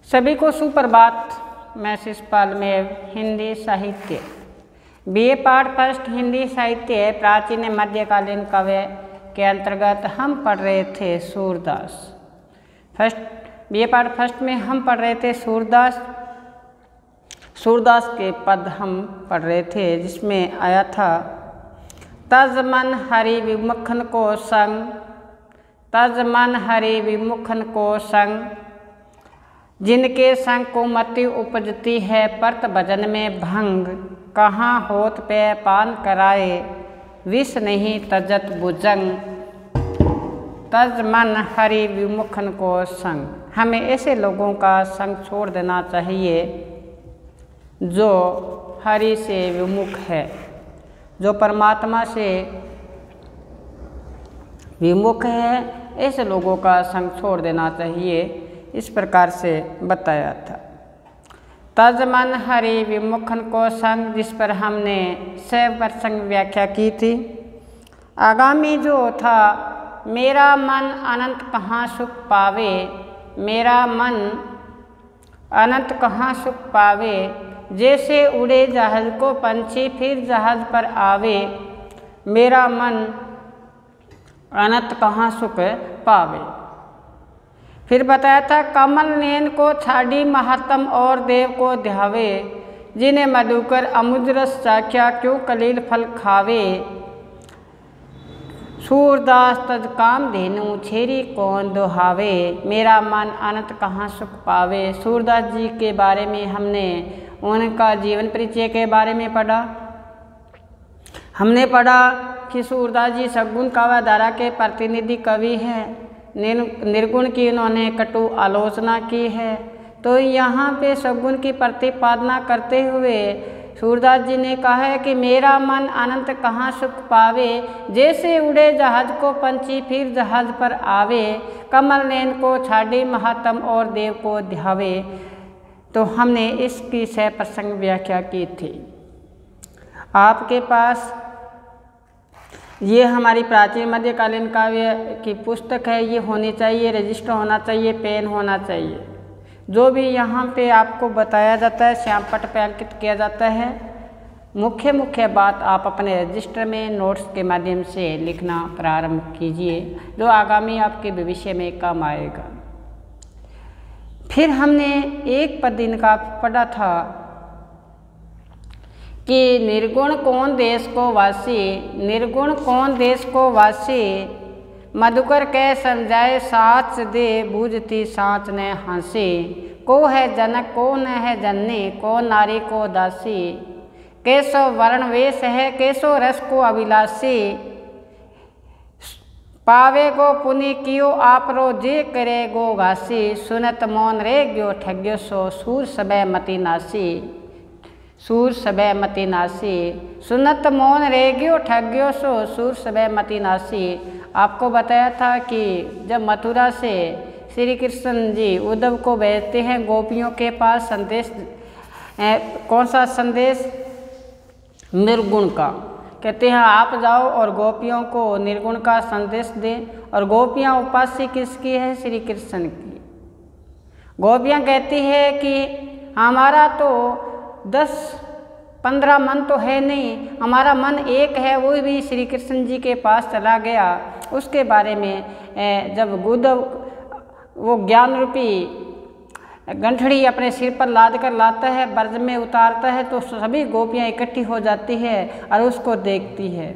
सभी को सुप्रभात। मैं शिषपाल मेव, हिंदी साहित्य बीए पाठ फर्स्ट हिंदी साहित्य प्राचीन मध्यकालीन काव्य के अंतर्गत हम पढ़ रहे थे सूरदास। बीए पाठ फर्स्ट में हम पढ़ रहे थे सूरदास के पद हम पढ़ रहे थे, जिसमें आया था तज मन हरि विमुखन को संग, तज मन हरि विमुखन को संग, जिनके संग को मति उपजती है परत भजन में भंग, कहाँ होत पे पान कराए विष नहीं तजत भुजंग, तज मन हरि विमुखन को संग। हमें ऐसे लोगों का संग छोड़ देना चाहिए जो हरि से विमुख है, जो परमात्मा से विमुख है। ऐसे लोगों का संग छोड़ देना चाहिए, इस प्रकार से बताया था। तज मन हरि विमुखन को संग, जिस पर हमने 6 प्रसंग व्याख्या की थी। आगामी जो था, मेरा मन अनंत कहाँ सुख पावे, मेरा मन अनंत कहाँ सुख पावे, जैसे उड़े जहाज को पंछी फिर जहाज पर आवे, मेरा मन अनंत कहाँ सुख पावे। फिर बताया था कमल नयन को छाड़ी महात्म और देव को ध्यावे, जिन्हें मधुकर अमुद्रस चाख्या क्यों कलील फल खावे, सूरदास तज काम धेनु छेरी कौन दोहावे, मेरा मन अनंत कहाँ सुख पावे। सूरदास जी के बारे में हमने उनका जीवन परिचय के बारे में पढ़ा। हमने पढ़ा कि सूरदास जी सद्गुण काव्य धारा के प्रतिनिधि कवि हैं। निर्गुण की उन्होंने कटु आलोचना की है। तो यहाँ पे सद्गुण की प्रतिपादना करते हुए सूरदास जी ने कहा है कि मेरा मन अनंत कहाँ सुख पावे, जैसे उड़े जहाज को पंछी फिर जहाज पर आवे, कमल नयन को छाड़ी महात्म और देव को ध्यावे। तो हमने इसकी 6 प्रसंग व्याख्या की थी। आपके पास ये हमारी प्राचीन मध्यकालीन काव्य की पुस्तक है, ये होनी चाहिए, रजिस्टर होना चाहिए, पेन होना चाहिए। जो भी यहाँ पे आपको बताया जाता है श्यामपट्ट पे अंकित किया जाता है। मुख्य बात आप अपने रजिस्टर में नोट्स के माध्यम से लिखना प्रारंभ कीजिए, जो आगामी आपके भविष्य में काम आएगा। फिर हमने एक पद इनका पढ़ा था कि निर्गुण कौन देश को वासी, निर्गुण कौन देश को वासी, मधुकर कह समझाए साच दे बूझती साच ने हंसी, को है जनक को न है जननी, को नारी को दासी, कैसो वर्ण वेश है कैसो रस को अभिलाषी, पावे गो पुनि कियो आपरो जे करे गो घासी, सुनत मौन रे गयो ठग्यो सो सूर सबे मति नासी, सूर सबे मति नासी, सुनत मौन रे गयो ठग्यो सो सूर सबे मति नासी। आपको बताया था कि जब मथुरा से श्री कृष्ण जी उद्धव को भेजते हैं गोपियों के पास संदेश, कौन सा संदेश? निर्गुण का। कहते हैं आप जाओ और गोपियों को निर्गुण का संदेश दें। और गोपियाँ उपास्य किसकी है? श्री कृष्ण की। गोपियाँ कहती है कि हमारा तो 10-15 मन तो है नहीं, हमारा मन एक है, वो भी श्री कृष्ण जी के पास चला गया। उसके बारे में जब उद्धव वो ज्ञान रूपी गंठड़ी अपने सिर पर लाद कर लाता है, ब्रज में उतारता है, तो सभी गोपियाँ इकट्ठी हो जाती है और उसको देखती है।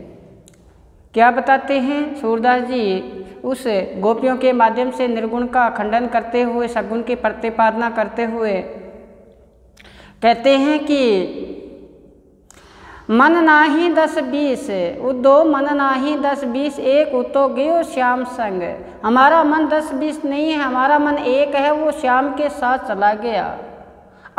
क्या बताते हैं सूरदास जी? उस गोपियों के माध्यम से निर्गुण का खंडन करते हुए, सद्गुण की प्रतिपादना करते हुए कहते हैं कि मन नाही 10-20 उदो, मन नाही 10-20 एक उतो गयो श्याम संग। हमारा मन 10-20 नहीं है, हमारा मन एक है, वो श्याम के साथ चला गया।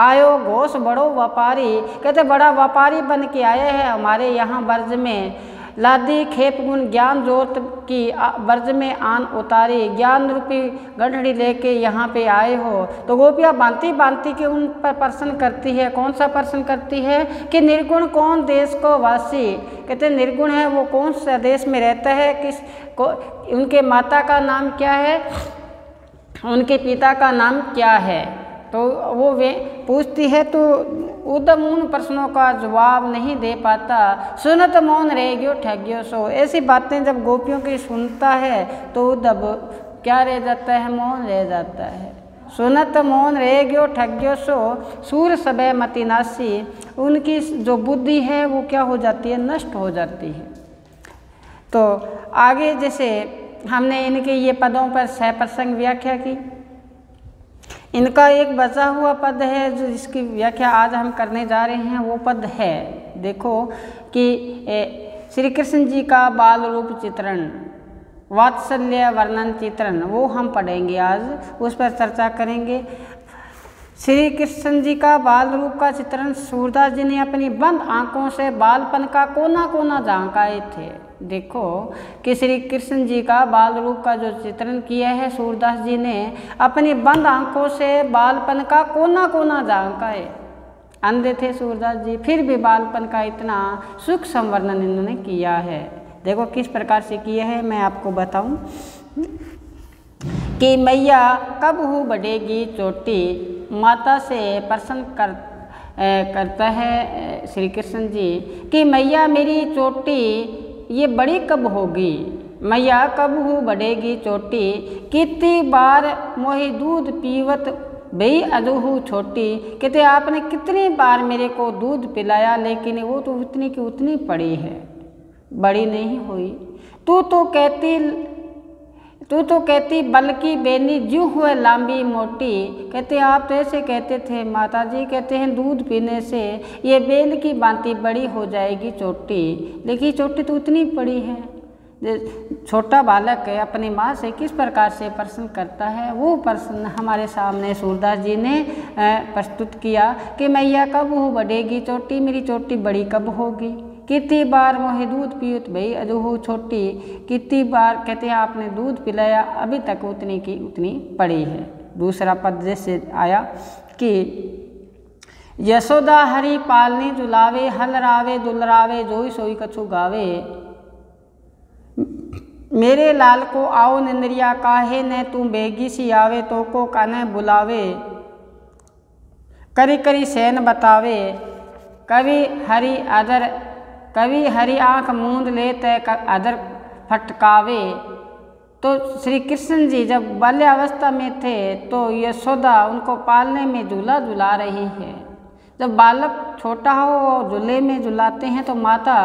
आयो घोष बड़ो व्यापारी, कहते बड़ा व्यापारी बन के आए हैं हमारे यहाँ ब्रज में। लादी खेप गुण ज्ञान जोत की ब्रज में आन उतारी, ज्ञान रूपी गंठड़ी लेके यहाँ पे आए हो। तो गोपियाँ बांती बांती के उन पर प्रश्न करती है। कौन सा प्रश्न करती है? कि निर्गुण कौन देश को वासी। कहते निर्गुण है वो कौन सा देश में रहता है, किस को, उनके माता का नाम क्या है, उनके पिता का नाम क्या है। तो वो वे पूछती है तो उद्धव उन प्रश्नों का जवाब नहीं दे पाता। सुनत मौन रह गयो ठग्यो सो। ऐसी बातें जब गोपियों की सुनता है तो उद्धव क्या रह जाता है, मौन रह जाता है। सुनत मौन रह गयो ठग्यो सो सूर सबे मति नासी। उनकी जो बुद्धि है वो क्या हो जाती है, नष्ट हो जाती है। तो आगे जैसे हमने इनके ये पदों पर सप्रसंग व्याख्या की, इनका एक बचा हुआ पद है जो जिसकी व्याख्या आज हम करने जा रहे हैं। वो पद है, देखो कि श्री कृष्ण जी का बाल रूप चित्रण, वात्सल्य वर्णन चित्रण, वो हम पढ़ेंगे आज, उस पर चर्चा करेंगे। श्री कृष्ण जी का बाल रूप का चित्रण सूरदास जी ने अपनी बंद आंखों से बालपन का कोना कोना झांकाए थे। देखो कि श्री कृष्ण जी का बाल रूप का जो चित्रण किया है सूरदास जी ने अपनी बंद आंखों से बालपन का कोना कोना झांकाए। अंधे थे सूरदास जी, फिर भी बालपन का इतना सूक्ष्म वर्णन इन्होंने किया है। देखो किस प्रकार से किया है, मैं आपको बताऊं कि मैया कब हो बढ़ेगी चोटी, माता से प्रश्न करता है श्री कृष्ण जी कि मैया मेरी चोटी ये बड़ी कब होगी, मैया कब हो बढ़ेगी चोटी, कितनी बार मोही दूध पीवत भई अजहू छोटी। कहते आपने कितनी बार मेरे को दूध पिलाया लेकिन वो तो उतनी की उतनी पड़ी है, बड़ी नहीं हुई। तू तो कहती बल्कि बेनी ज्यों हुए लंबी मोटी। कहते आप तो ऐसे कहते थे माता जी, कहते हैं दूध पीने से ये बेल की भांति बड़ी हो जाएगी चोटी, लेकिन चोटी तो उतनी पड़ी है। छोटा बालक है अपनी माँ से किस प्रकार से प्रश्न करता है, वो प्रश्न हमारे सामने सूरदास जी ने प्रस्तुत किया कि मैया कब हो बढ़ेगी चोटी, मेरी चोटी बड़ी कब होगी। कितनी बार मोहे दूध पियुत भई अजहू छोटी, कितनी बार कहते हैं आपने दूध पिलाया अभी तक उतनी की उतनी पड़ी है। दूसरा पद जैसे आया कि यशोदा हरि पालनी जुलावे, हल रावे दुलरावे जोई सोई कछु गावे। मेरे लाल को आओ निंद्रिया काहे न तू बेगी सी आवे, तो को काने बुलावे करी करी सैन बतावे। कभी हरी आँख मूंद ले तय अदर फटकावे। तो श्री कृष्ण जी जब बाल्यावस्था में थे तो यशोदा उनको पालने में झूला झुला रही है। जब बालक छोटा हो और झूले में झुलाते हैं तो माता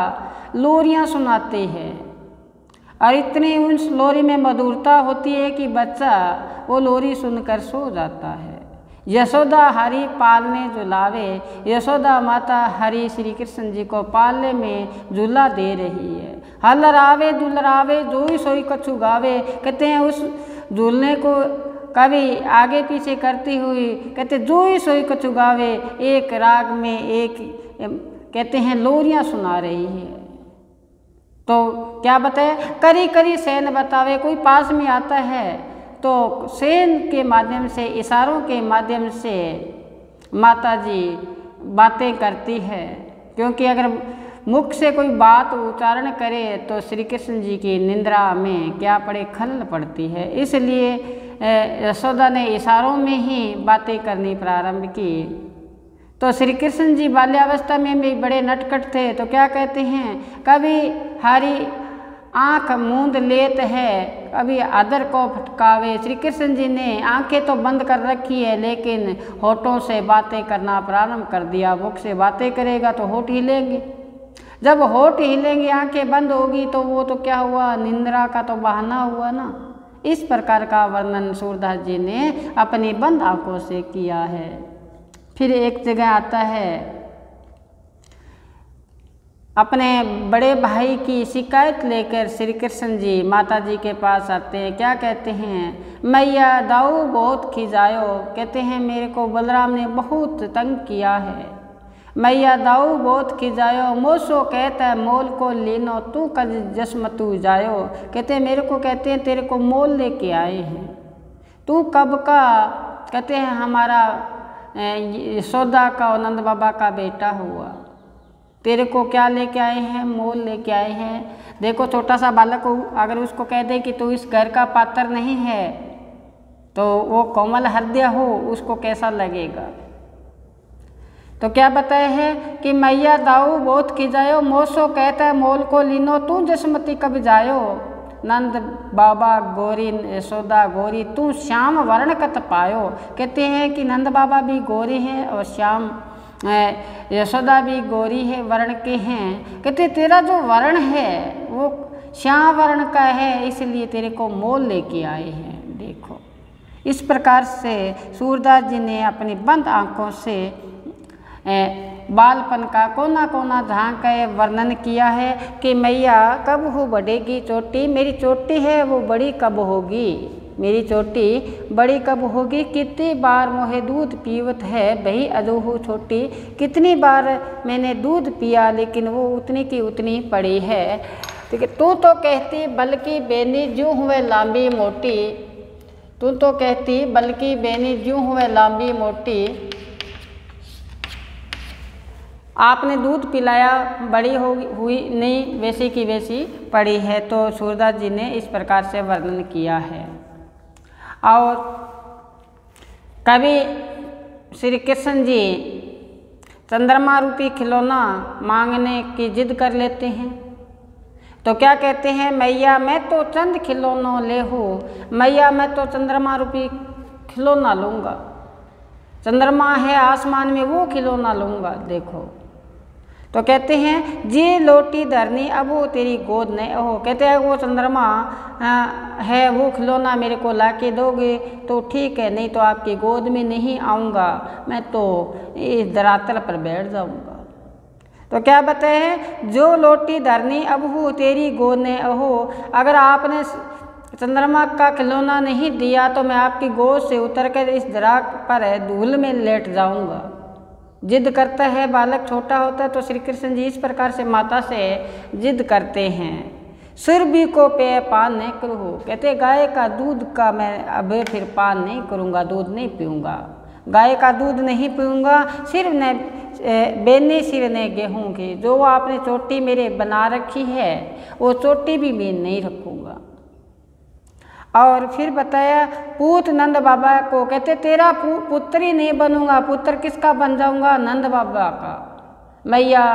लोरियां सुनाती है और इतनी उस लोरी में मधुरता होती है कि बच्चा वो लोरी सुनकर सो जाता है। यशोदा हरि पालने झुलावे, यशोदा माता हरि श्री कृष्ण जी को पालने में झूला दे रही है। हल रावे दुलरावे जोई सोई कछु गावे। कहते हैं उस झूलने को कभी आगे पीछे करती हुई कहते जोई सोई कछु गावे, एक राग में एक कहते हैं लोरियां सुना रही है। तो क्या बताए, करी करी सैन बतावे, कोई पास में आता है तो सेन के माध्यम से इशारों के माध्यम से माता जी बातें करती है, क्योंकि अगर मुख से कोई बात उच्चारण करे तो श्री कृष्ण जी की निंद्रा में क्या पड़े, खलल पड़ती है। इसलिए यशोदा ने इशारों में ही बातें करनी प्रारंभ की। तो श्री कृष्ण जी बाल्यावस्था में भी बड़े नटखट थे, तो क्या कहते हैं, कभी हरी आँख मूंद लेत है कभी अदर को फटकावे। श्री कृष्ण जी ने आंखें तो बंद कर रखी है लेकिन होठों से बातें करना प्रारंभ कर दिया। मुख से बातें करेगा तो होठ हिलेंगे, जब होठ हिलेंगे आंखें बंद होगी तो वो तो क्या हुआ, निंद्रा का तो बहाना हुआ ना। इस प्रकार का वर्णन सूरदास जी ने अपनी बंद आंखों से किया है। फिर एक जगह आता है, अपने बड़े भाई की शिकायत लेकर श्री कृष्ण जी माता जी के पास आते हैं। क्या कहते हैं, मैया दाऊ बहुत खिजायो। कहते हैं मेरे को बलराम ने बहुत तंग किया है। मैया दाऊ बहुत खिजायो, मोसो कहता है मोल को लेनो, तू कज जसमतू जायो। कहते हैं मेरे को कहते हैं तेरे को मोल लेके आए हैं, तू कब का, कहते हैं हमारा यशोदा का और नंद बाबा का बेटा हुआ, तेरे को क्या लेके आए हैं, मोल लेके आए हैं। देखो छोटा सा बालक को अगर उसको कह दे कि तू इस घर का पात्र नहीं है तो वो कोमल हृदय हो उसको कैसा लगेगा। तो क्या बताए हैं कि मैया दाऊ बहुत की जायो, मोसो कहता है मोल को लीनो, तू जसमती कब जायो। नंद बाबा गोरी यशोदा गोरी, तू श्याम वर्ण कत पायो। कहते हैं कि नंद बाबा भी गोरे हैं और श्याम यशोदा भी गोरी है, वर्ण के हैं। कहते तेरा जो वर्ण है वो श्याम वर्ण का है, इसलिए तेरे को मोल लेके आए हैं। देखो इस प्रकार से सूरदास जी ने अपनी बंद आँखों से बालपन का कोना कोना झांक के वर्णन किया है कि मैया कब हो बढ़ेगी चोटी, मेरी चोटी है वो बड़ी कब होगी, मेरी चोटी बड़ी कब होगी। कितनी बार मोहे दूध पीवत है भई अजोहू छोटी, कितनी बार मैंने दूध पिया लेकिन वो उतनी की उतनी पड़ी है। ठीक है, तू तो कहती बल्कि बेनी ज्यों हुए लांबी मोटी, तू तो कहती बल्कि बेनी ज्यों हुए लांबी मोटी, आपने दूध पिलाया बड़ी हुई नहीं, वैसी की वैसी पड़ी है। तो सूरदास जी ने इस प्रकार से वर्णन किया है। और कवि श्री कृष्ण जी चंद्रमा रूपी खिलौना मांगने की जिद कर लेते हैं। तो क्या कहते हैं, मैया मैं तो चंद खिलौनों ले हूँ, मैया मैं तो चंद्रमा रूपी खिलौना लूँगा, चंद्रमा है आसमान में वो खिलौना लूँगा। देखो तो कहते हैं जी लोटी धरनी अब वो तेरी गोद नहीं हो, कहते हैं वो चंद्रमा है वो खिलौना मेरे को ला के दोगे तो ठीक है, नहीं तो आपकी गोद में नहीं आऊँगा, मैं तो इस धरातल पर बैठ जाऊँगा। तो क्या बताए हैं, जो लोटी धरनी अब हो तेरी गोद ने हो, अगर आपने चंद्रमा का खिलौना नहीं दिया तो मैं आपकी गोद से उतरकर इस धरा पर धूल में लेट जाऊंगा। जिद करता है, बालक छोटा होता है तो श्री कृष्ण जी इस प्रकार से माता से जिद करते हैं। सुरभि को पेय पान नहीं करूँ, कहते गाय का दूध का मैं अब फिर पान नहीं करूँगा, दूध नहीं पीऊँगा, गाय का दूध नहीं पीऊँगा, सिर्फ न बेने सिर ने गेहूँ की, जो आपने चोटी मेरे बना रखी है वो चोटी भी मैं नहीं रखूँगा। और फिर बताया पूत नंद बाबा को, कहते तेरा पुत्र ही नहीं बनूंगा, पुत्र किसका बन जाऊंगा, नंद बाबा का। मैया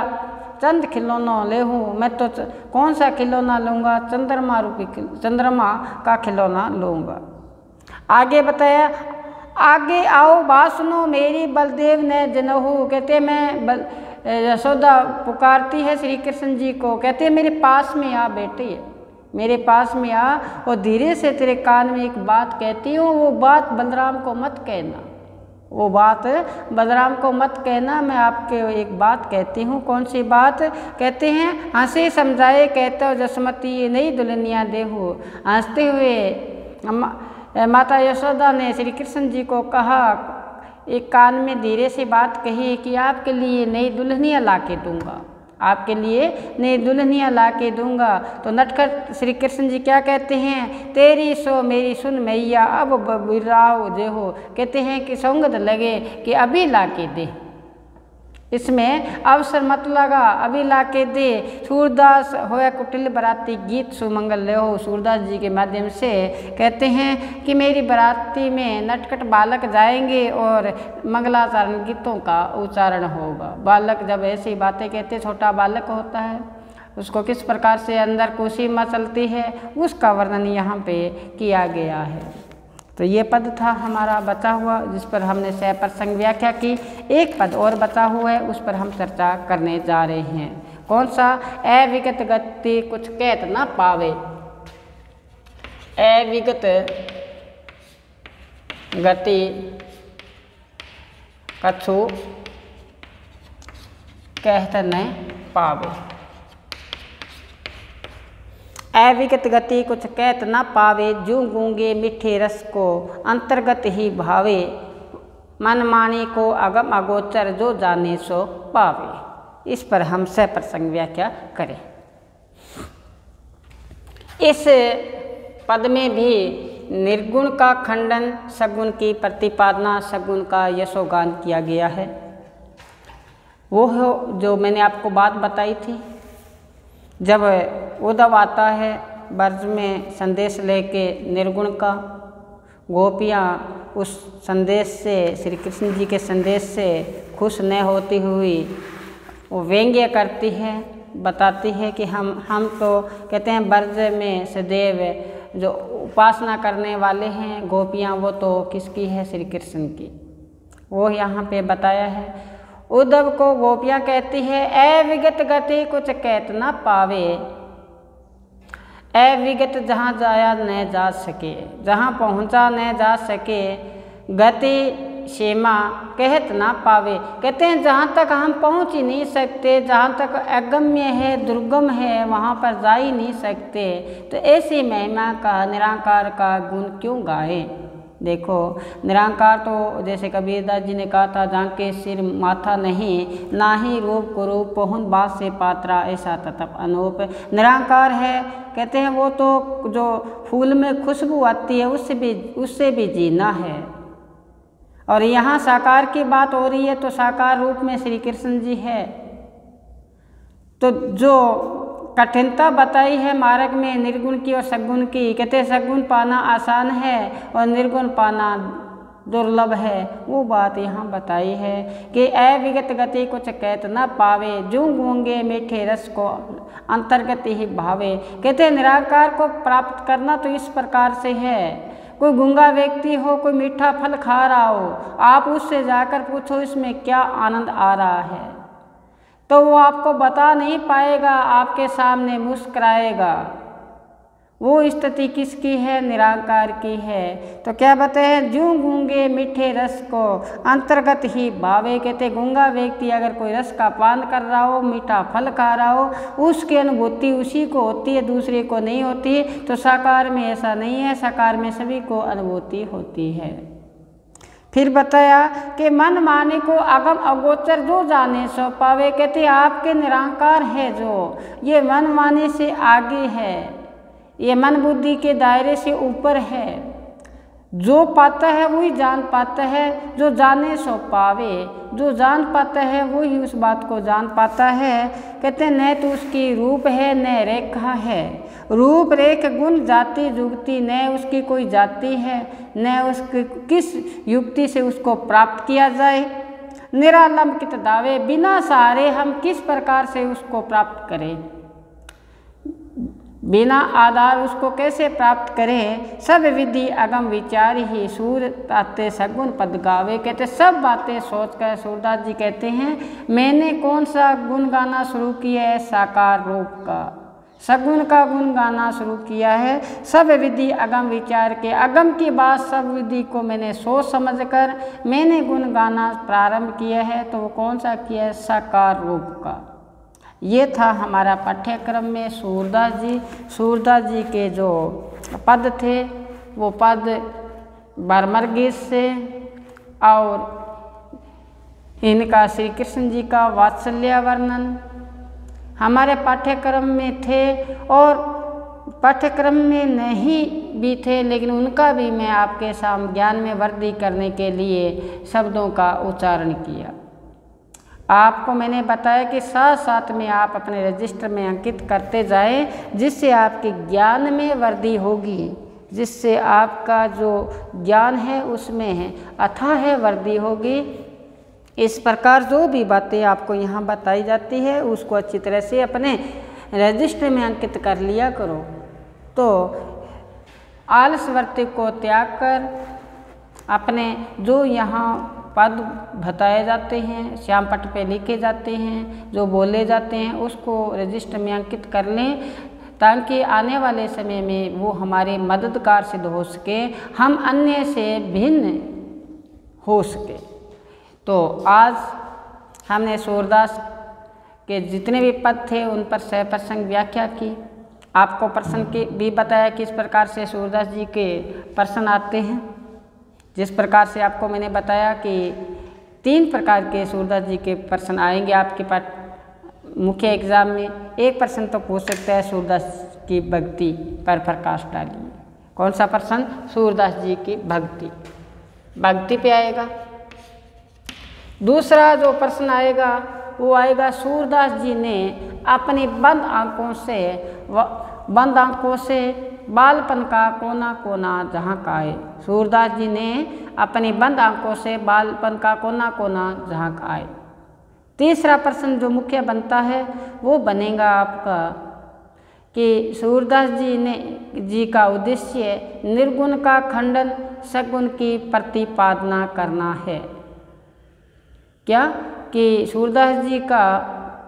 चंद खिलौनों ले हूँ, मैं तो कौन सा खिलौना लूँगा, चंद्रमा रूपी चंद्रमा का खिलौना लूँगा। आगे बताया आगे आओ बात सुनो मेरी बलदेव ने जनहू, कहते मैं यशोदा पुकारती है श्री कृष्ण जी को, कहते मेरे पास में आ बेटी, मेरे पास में आ और धीरे से तेरे कान में एक बात कहती हूँ, वो बात बलराम को मत कहना, वो बात बलराम को मत कहना, मैं आपके एक बात कहती हूँ। कौन सी बात, कहते हैं हंसे समझाए कहते हो जसमती ये नई दुल्हनिया देहू। हंसते हुए माता यशोदा ने श्री कृष्ण जी को कहा, एक कान में धीरे से बात कही कि आपके लिए नई दुल्हनियाँ ला के दूँगा, आपके लिए नई दुल्हनियाँ ला के दूँगा। तो नटखट श्री कृष्ण जी क्या कहते हैं, तेरी सो मेरी सुन मैया अब बिराओ जे हो, कहते हैं कि सौगंध लगे कि अभी ला के दे, इसमें अवसर मत लगा, अभी ला के दे। सूरदास होया कुटिल बराती गीत सुमंगल ले हो, सूरदास जी के माध्यम से कहते हैं कि मेरी बराती में नटखट बालक जाएंगे और मंगलाचरण गीतों का उच्चारण होगा। बालक जब ऐसी बातें कहते, छोटा बालक होता है उसको किस प्रकार से अंदर खुशी मचलती है, उसका वर्णन यहाँ पे किया गया है। तो ये पद था हमारा बचा हुआ, जिस पर हमने सह प्रसंग व्याख्या की। एक पद और बचा हुआ है, उस पर हम चर्चा करने जा रहे हैं। कौन सा, अविगत गति कुछ कहत ना पावे, अविगत गति कछु कहत न पावे, अविगत गति कुछ कहत न पावे, जूं गूंगे मीठे रस को अंतर्गत ही भावे, मन मानी को अगम अगोचर जो जाने सो पावे। इस पर हम सह प्रसंग व्याख्या करें। इस पद में भी निर्गुण का खंडन, सगुण की प्रतिपादना, सगुण का यशोगान किया गया है। वो जो मैंने आपको बात बताई थी, जब उद्धव आता है ब्रज में संदेश लेके निर्गुण का, गोपियाँ उस संदेश से, श्री कृष्ण जी के संदेश से खुश न होती हुई वो व्यंग्य करती है, बताती है कि हम तो कहते हैं ब्रज में सदैव जो उपासना करने वाले हैं गोपियाँ, वो तो किसकी है, श्री कृष्ण की। वो यहाँ पे बताया है। उद्धव को गोपियाँ कहती है अविगत गति कुछ कहत न पावे, अविगत जहाँ जाया न जा सके, जहाँ पहुँचा न जा सके, गति सीमा कहत ना पावे। कहते हैं जहाँ तक हम पहुँच ही नहीं सकते, जहाँ तक अगम्य है, दुर्गम है, वहाँ पर जा ही नहीं सकते, तो ऐसी महिमा का, निराकार का गुण क्यों गाए। देखो निराकार तो जैसे कबीरदास जी ने कहा था, जहाँ के सिर माथा नहीं, ना ही रूप कुरूप, पहुँच बात से पात्रा, ऐसा ततप अनूप। निराकार है, कहते हैं वो तो जो फूल में खुशबू आती है उससे भी जीना है। और यहाँ साकार की बात हो रही है, तो साकार रूप में श्री कृष्ण जी है। तो जो कठिनता बताई है मार्ग में निर्गुण की और सगुण की, कहते सगुण पाना आसान है और निर्गुण पाना दुर्लभ है, वो बात यहाँ बताई है कि अविगत गति कुछ कहत न पावे, जो गूंगे मीठे रस को अंतर्गत ही भावे। कहते निराकार को प्राप्त करना तो इस प्रकार से है, कोई गूंगा व्यक्ति हो, कोई मीठा फल खा रहा हो, आप उससे जाकर पूछो इसमें क्या आनंद आ रहा है, तो वो आपको बता नहीं पाएगा, आपके सामने मुस्कुराएगा। वो स्थिति किसकी है, निराकार की है। तो क्या बताए, जो गूंगे मीठे रस को अंतर्गत ही भावे। कहते गूंगा व्यक्ति अगर कोई रस का पान कर रहा हो, मीठा फल खा रहा हो, उसकी अनुभूति उसी को होती है, दूसरे को नहीं होती। तो साकार में ऐसा नहीं है, साकार में सभी को अनुभूति होती है। फिर बताया कि मन माने को अगम अगोचर जो जाने सो पावे। कहते आपके निराकार है जो, ये मन माने से आगे है, ये मन बुद्धि के दायरे से ऊपर है। जो पाता है वही जान पाता है, जो जाने सो पावे। जो जान पाता है वही उस बात को जान पाता है। कहते न तो उसकी रूप है न रेखा है, रूप रेख गुण जाति जुगति, न उसकी कोई जाति है, न उसकी किस युक्ति से उसको प्राप्त किया जाए। निरालंबित दावे, बिना सहारे हम किस प्रकार से उसको प्राप्त करें, बिना आधार उसको कैसे प्राप्त करें। सब विधि अगम विचार ही, सूर ताते सगुन पद गावे। कहते सब बातें सोचकर सूरदास जी कहते हैं मैंने कौन सा गुण गाना शुरू किया है, साकार रूप का, सगुण का गुण गाना शुरू किया है। सब विधि अगम विचार के, अगम की बात सब विधि को मैंने सोच समझकर मैंने गुण गाना प्रारंभ किया है। तो वो कौन सा किया है, साकार रूप का। ये था हमारा पाठ्यक्रम में सूरदास जी के जो पद थे, वो पद बर्मरगीत से और इनका श्री कृष्ण जी का वात्सल्य वर्णन हमारे पाठ्यक्रम में थे, और पाठ्यक्रम में नहीं भी थे, लेकिन उनका भी मैं आपके सामने ज्ञान में वृद्धि करने के लिए शब्दों का उच्चारण किया। आपको मैंने बताया कि साथ साथ में आप अपने रजिस्टर में अंकित करते जाएं, जिससे आपके ज्ञान में वृद्धि होगी, जिससे आपका जो ज्ञान है उसमें अथाह वृद्धि होगी। इस प्रकार जो भी बातें आपको यहाँ बताई जाती है उसको अच्छी तरह से अपने रजिस्टर में अंकित कर लिया करो। तो आलस्यवृत्ति को त्याग कर अपने जो यहाँ पद बताए जाते हैं, श्यामपट पे लिखे जाते हैं, जो बोले जाते हैं, उसको रजिस्टर में अंकित कर लें, ताकि आने वाले समय में वो हमारे मददगार सिद्ध हो सके, हम अन्य से भिन्न हो सके। तो आज हमने सूरदास के जितने भी पद थे उन पर सहप्रसंग व्याख्या की। आपको प्रश्न की भी बताया किस प्रकार से सूरदास जी के प्रश्न आते हैं। जिस प्रकार से आपको मैंने बताया कि 3 प्रकार के सूरदास जी के प्रश्न आएंगे आपके पास मुख्य एग्जाम में। एक प्रश्न तो पूछ सकता है सूरदास की भक्ति पर प्रकाश डालिए। कौन सा प्रश्न, सूरदास जी की भक्ति पे आएगा। दूसरा जो प्रश्न आएगा वो आएगा सूरदास जी ने अपनी बंद आँखों से बालपन का कोना कोना झांकाए। सूरदास जी ने अपनी बंद आंखों से बालपन का कोना कोना झांकाए। तीसरा प्रश्न जो मुख्य बनता है वो बनेगा आपका कि सूरदास जी का उद्देश्य निर्गुण का खंडन, सगुण की प्रतिपादना करना है। क्या कि सूरदास जी का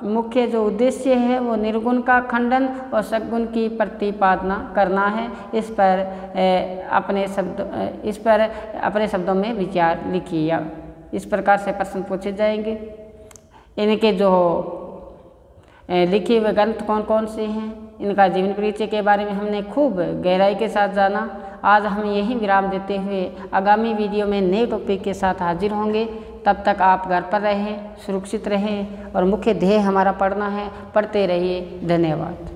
मुख्य जो उद्देश्य है वो निर्गुण का खंडन और सद्गुण की प्रतिपादना करना है। इस पर अपने शब्दों में विचार लिखिए। इस प्रकार से प्रश्न पूछे जाएंगे। इनके जो लिखे हुए ग्रंथ कौन कौन से हैं, इनका जीवन परिचय के बारे में हमने खूब गहराई के साथ जाना। आज हम यही विराम देते हुए आगामी वीडियो में नए टॉपिक के साथ हाजिर होंगे। तब तक आप घर पर रहें, सुरक्षित रहें और मुख्य ध्येय हमारा पढ़ना है। पढ़ते रहिए। धन्यवाद।